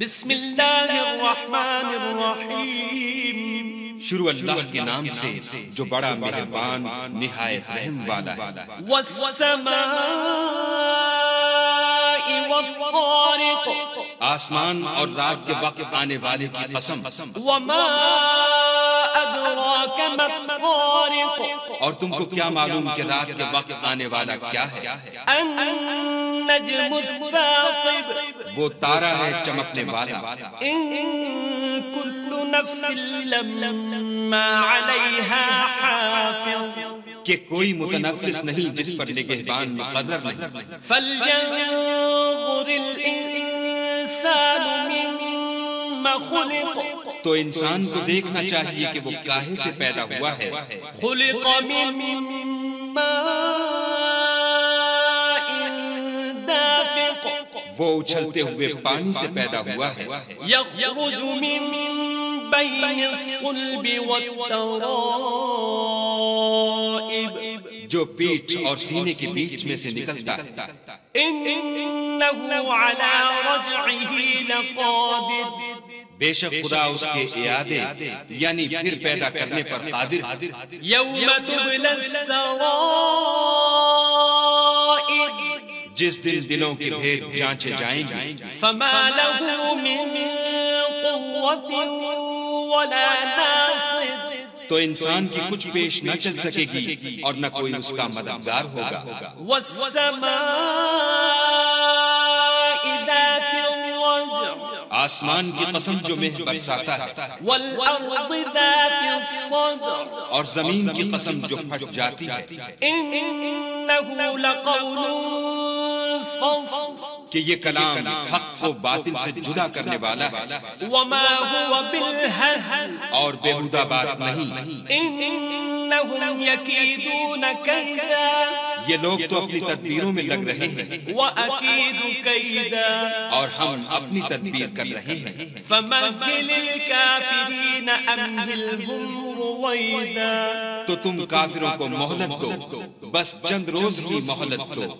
بسم اللہ الرحمن الرحیم، شروع اللہ کے نام سے جو بڑا مہربان نہایت رحم والا ہے۔ والسماء والطارق، آسمان اور رات کے وقت آنے والے کی قسم۔ وما ادراک ما الطارق، اور تم کو کیا معلوم کہ رات کے وقت آنے والا کیا ہے؟ النجم الثاقب، وہ تارا ہے چمکنے والا۔ ان كل نفس لما عليها حافظ، کہ کوئی متنفس نہیں جس پر نگہبان مقرر نہیں۔ فلينظر الانسان مما خلق، تو انسان کو دیکھنا چاہیے کہ وہ کاہے سے پیدا ہوا ہے۔ خلق من ماء دافق، وہ اچھلتے ہوئے پانی سے پیدا ہوا ہے۔ يخرج من بين الصلب والترائب، جو پیٹھ اور سینے کے بیچ میں سے نکلتا ہے۔ انه على رجعه لقادر، بے شک خدا اس کے اعادے یعنی پھر پیدا کرنے پر قادر ہے۔ يوم تبلى السرائر، جس دن دلوں کے بھید جانچے جائیں گے۔ فما له من قوة ولا ناصر، تو انسان کی کچھ پیش نہ چل سکے گی اور نہ کوئی اس کا مددگار ہوگا۔ والسماء ذات الرجع، آسمان کی قسم جو مہ برساتا ہے، والأرض ذات الصدع، اور زمین کی قسم جو پھٹ جاتی ہے۔ إنه لقول فصل، کہ یہ کلام حق کو باطل سے جدا کرنے والا ہے، وما هو بالهزل، اور بیہودہ بات نہیں۔ إنهم يكيدون كيدا، یہ لوگ تو اپنی تدبیروں میں لگ رہے ہیں وأكيد كيدا، اور ہم اپنی تدبیر کر رہے ہیں۔ فمهل الكافرين أمهلهم رويدا، تو تم کافروں کو مہلت دو، بس چند روز کی مہلت دو۔